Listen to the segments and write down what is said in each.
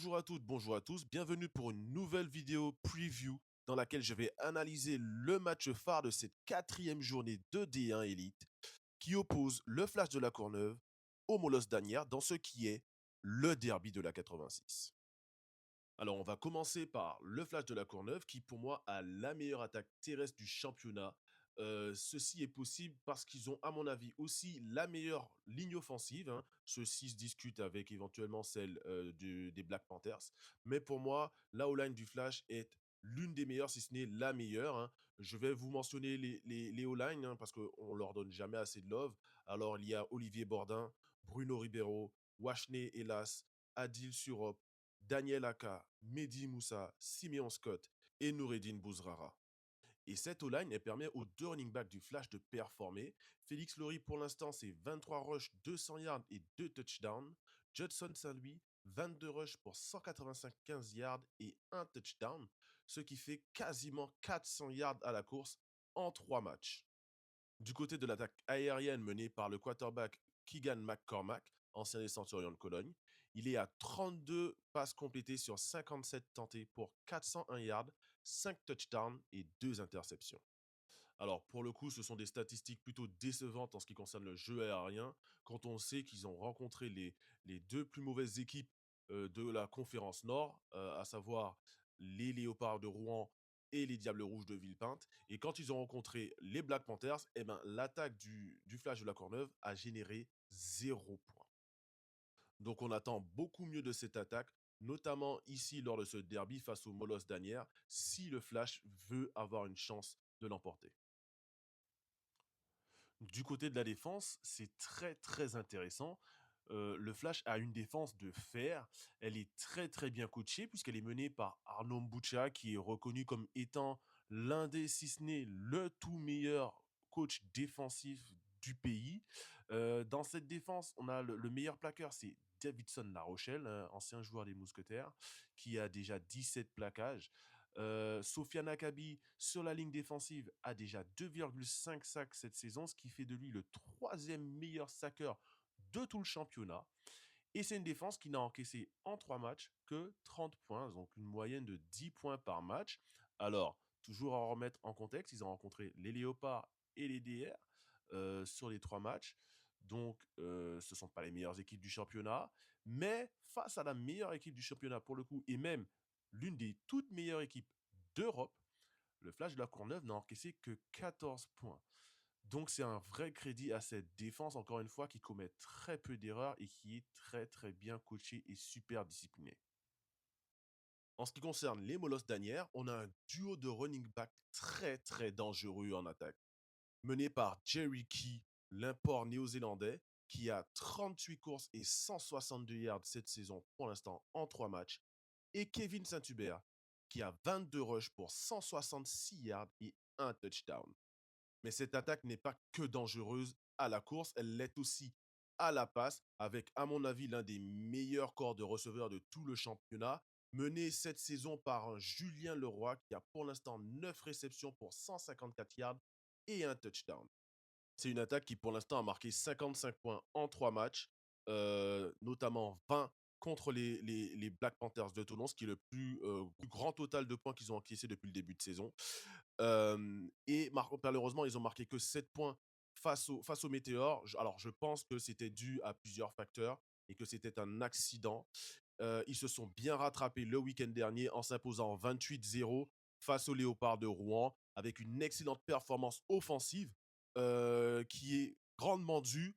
Bonjour à toutes, bonjour à tous, bienvenue pour une nouvelle vidéo preview dans laquelle je vais analyser le match phare de cette quatrième journée de D1 Elite qui oppose le Flash de la Courneuve au Molos d'Asnières dans ce qui est le derby de la 86. Alors on va commencer par le Flash de la Courneuve qui pour moi a la meilleure attaque terrestre du championnat. Ceci est possible parce qu'ils ont à mon avis aussi la meilleure ligne offensive, hein. Ceci se discute avec éventuellement celle des Black Panthers. Mais pour moi, la O-line du Flash est l'une des meilleures, si ce n'est la meilleure, hein. Je vais vous mentionner les O-line, hein, parce qu'on ne leur donne jamais assez de love. Alors il y a Olivier Bordin, Bruno Ribeiro, Washney Elas, Adil Surop, Daniel Aka, Mehdi Moussa, Simeon Scott et Noureddine Bouzrara. Et cette O-line, elle permet aux deux running backs du Flash de performer. Félix Laurie, pour l'instant, c'est 23 rushs, 200 yards et 2 touchdowns. Judson Saint-Louis, 22 rushs pour 185 15 yards et 1 touchdown, ce qui fait quasiment 400 yards à la course en 3 matchs. Du côté de l'attaque aérienne menée par le quarterback Keegan McCormack, ancien des Centurions de Cologne, il est à 32 passes complétées sur 57 tentées pour 401 yards, 5 touchdowns et 2 interceptions. Alors pour le coup, ce sont des statistiques plutôt décevantes en ce qui concerne le jeu aérien, quand on sait qu'ils ont rencontré les deux plus mauvaises équipes de la conférence Nord, à savoir les Léopards de Rouen et les Diables Rouges de Villepinte. Et quand ils ont rencontré les Black Panthers, eh ben, l'attaque du Flash de la Courneuve a généré 0 point. Donc on attend beaucoup mieux de cette attaque, notamment ici lors de ce derby face au Molos d'Asnières, si le Flash veut avoir une chance de l'emporter. Du côté de la défense, c'est très, très intéressant. Le Flash a une défense de fer. Elle est très, très bien coachée puisqu'elle est menée par Arnaud Mbucha qui est reconnu comme étant l'un des, si ce n'est le tout meilleur coach défensif du pays. Dans cette défense, on a le meilleur plaqueur, c'est Davidson La Rochelle, ancien joueur des Mousquetaires, qui a déjà 17 plaquages. Sofiane Akabi, sur la ligne défensive, a déjà 2,5 sacs cette saison, ce qui fait de lui le troisième meilleur saqueur de tout le championnat. Et c'est une défense qui n'a encaissé en 3 matchs que 30 points, donc une moyenne de 10 points par match. Alors, toujours à remettre en contexte, ils ont rencontré les Léopards et les DR sur les 3 matchs. Donc, ce ne sont pas les meilleures équipes du championnat. Mais face à la meilleure équipe du championnat, pour le coup, et même l'une des toutes meilleures équipes d'Europe, le Flash de la Courneuve n'a encaissé que 14 points. Donc c'est un vrai crédit à cette défense, encore une fois, qui commet très peu d'erreurs et qui est très très bien coachée et super disciplinée. En ce qui concerne les Molos d'Asnières, on a un duo de running back très très dangereux en attaque, mené par Jerry Key, l'import néo-zélandais, qui a 38 courses et 162 yards cette saison pour l'instant en 3 matchs, et Kevin Saint-Hubert, qui a 22 rushs pour 166 yards et un touchdown. Mais cette attaque n'est pas que dangereuse à la course, elle l'est aussi à la passe, avec, à mon avis, l'un des meilleurs corps de receveurs de tout le championnat, mené cette saison par un Julien Leroy qui a pour l'instant 9 réceptions pour 154 yards et un touchdown. C'est une attaque qui, pour l'instant, a marqué 55 points en 3 matchs, notamment 20 contre les Black Panthers de Toulon, ce qui est le plus grand total de points qu'ils ont encaissé depuis le début de saison. Et malheureusement, ils ont marqué que 7 points face au Météor. Alors, je pense que c'était dû à plusieurs facteurs et que c'était un accident. Ils se sont bien rattrapés le week-end dernier en s'imposant 28-0 face aux Léopards de Rouen avec une excellente performance offensive qui est grandement due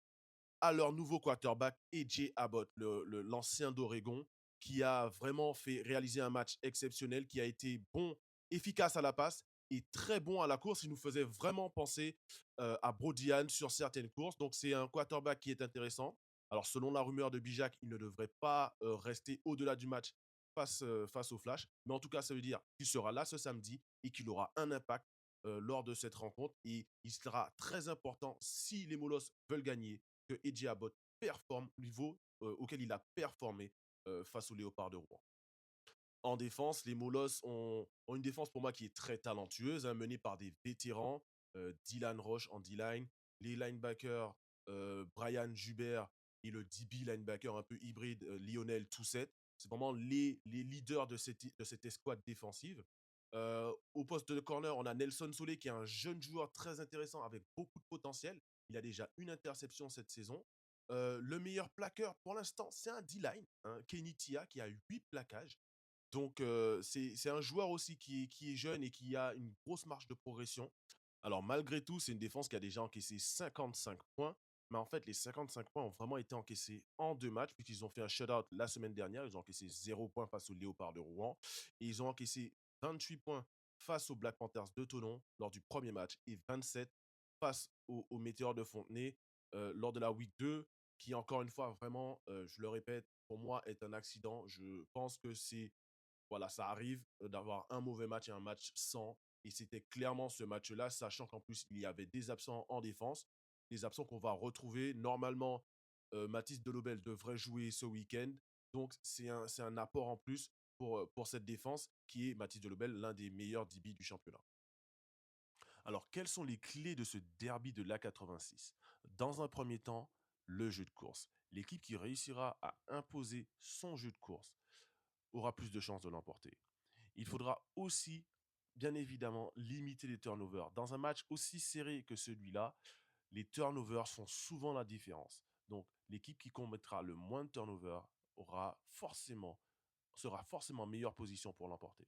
à leur nouveau quarterback, AJ Abbott, l'ancien d'Oregon, qui a vraiment fait réaliser un match exceptionnel, qui a été bon, efficace à la passe et très bon à la course. Il nous faisait vraiment penser à Brodian sur certaines courses. Donc, c'est un quarterback qui est intéressant. Alors, selon la rumeur de Bijac, il ne devrait pas rester au-delà du match face au Flash. Mais en tout cas, ça veut dire qu'il sera là ce samedi et qu'il aura un impact lors de cette rencontre. Et il sera très important si les Molos veulent gagner que Eddie Abbott performe au niveau auquel il a performé face aux Léopards de Rouen. En défense, les Molos ont une défense pour moi qui est très talentueuse, hein, menée par des vétérans, Dylan Roche en D-line, les linebackers Brian Jubert et le DB linebacker un peu hybride Lionel Tousset. C'est vraiment les leaders de cette escouade défensive. Au poste de corner, on a Nelson Solé qui est un jeune joueur très intéressant avec beaucoup de potentiel. Il a déjà une interception cette saison. Le meilleur plaqueur pour l'instant, c'est un D-line, hein, Kenny Tia, qui a 8 plaquages. Donc, c'est un joueur aussi qui est jeune et qui a une grosse marge de progression. Alors, malgré tout, c'est une défense qui a déjà encaissé 55 points. Mais en fait, les 55 points ont vraiment été encaissés en 2 matchs, puisqu'ils ont fait un shutout la semaine dernière. Ils ont encaissé 0 points face aux Léopards de Rouen. Et ils ont encaissé 28 points face aux Black Panthers de Thonon lors du premier match et 27 face aux Météores de Fontenay lors de la week 2, qui, encore une fois, vraiment, je le répète, pour moi, est un accident. Je pense que c'est voilà, ça arrive d'avoir un mauvais match et un match sans. Et c'était clairement ce match-là, sachant qu'en plus, il y avait des absents en défense, des absents qu'on va retrouver. Normalement, Mathis Delobel devrait jouer ce week-end. Donc, c'est un apport en plus pour cette défense qui est Mathis Delobel, l'un des meilleurs DB du championnat. Alors, quelles sont les clés de ce derby de l'A86? Dans un premier temps, le jeu de course. L'équipe qui réussira à imposer son jeu de course aura plus de chances de l'emporter. Il faudra aussi, bien évidemment, limiter les turnovers. Dans un match aussi serré que celui-là, les turnovers font souvent la différence. Donc, l'équipe qui commettra le moins de turnovers sera forcément en meilleure position pour l'emporter.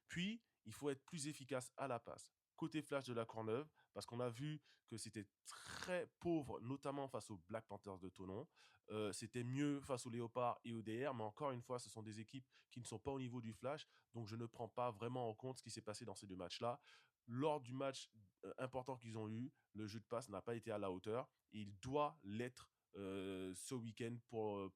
Puis, il faut être plus efficace à la passe. Côté flash de la Courneuve, parce qu'on a vu que c'était très pauvre, notamment face aux Black Panthers de Thonon. C'était mieux face aux Léopards et aux DR, mais encore une fois, ce sont des équipes qui ne sont pas au niveau du flash, donc je ne prends pas vraiment en compte ce qui s'est passé dans ces 2 matchs-là. Lors du match important qu'ils ont eu, le jeu de passe n'a pas été à la hauteur. Et il doit l'être ce week-end pour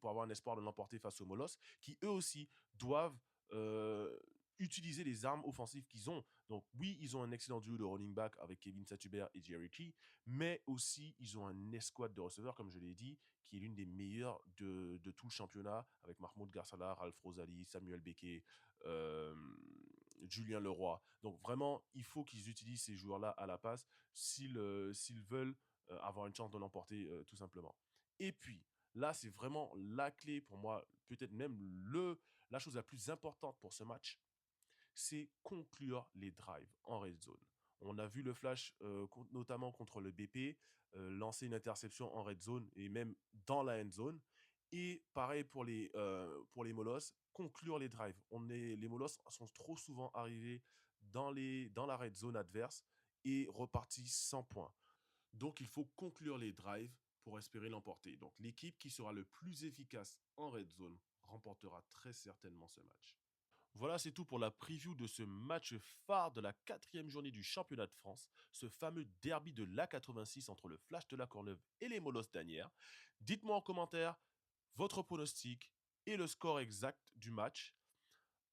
avoir un espoir de l'emporter face aux Molos, qui eux aussi doivent euh, utiliser les armes offensives qu'ils ont. Donc oui, ils ont un excellent duo de running back avec Kevin Satubert et Jerry Key, mais aussi ils ont un escouade de receveurs, comme je l'ai dit, qui est l'une des meilleures de tout le championnat, avec Mahmoud Garsala, Ralph Rosali, Samuel Beke, euh, Julien Leroy. Donc vraiment, il faut qu'ils utilisent ces joueurs-là à la passe s'ils veulent avoir une chance de l'emporter tout simplement. Et puis, là, c'est vraiment la clé pour moi, peut-être même la chose la plus importante pour ce match, c'est conclure les drives en red zone. On a vu le flash, notamment contre le BP, lancer une interception en red zone et même dans la end zone. Et pareil pour les Molos, conclure les drives. Les Molos sont trop souvent arrivés dans la red zone adverse et repartis sans points. Donc, il faut conclure les drives pour espérer l'emporter. Donc, l'équipe qui sera le plus efficace en red zone remportera très certainement ce match. Voilà, c'est tout pour la preview de ce match phare de la 4e journée du championnat de France, ce fameux derby de l'A86 entre le Flash de la Courneuve et les Molosses d'Asnières. Dites-moi en commentaire votre pronostic et le score exact du match.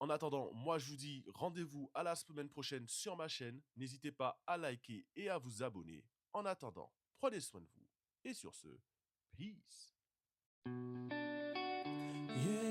En attendant, moi je vous dis rendez-vous à la semaine prochaine sur ma chaîne. N'hésitez pas à liker et à vous abonner. En attendant, prenez soin de vous. Et sur ce, peace. Yeah.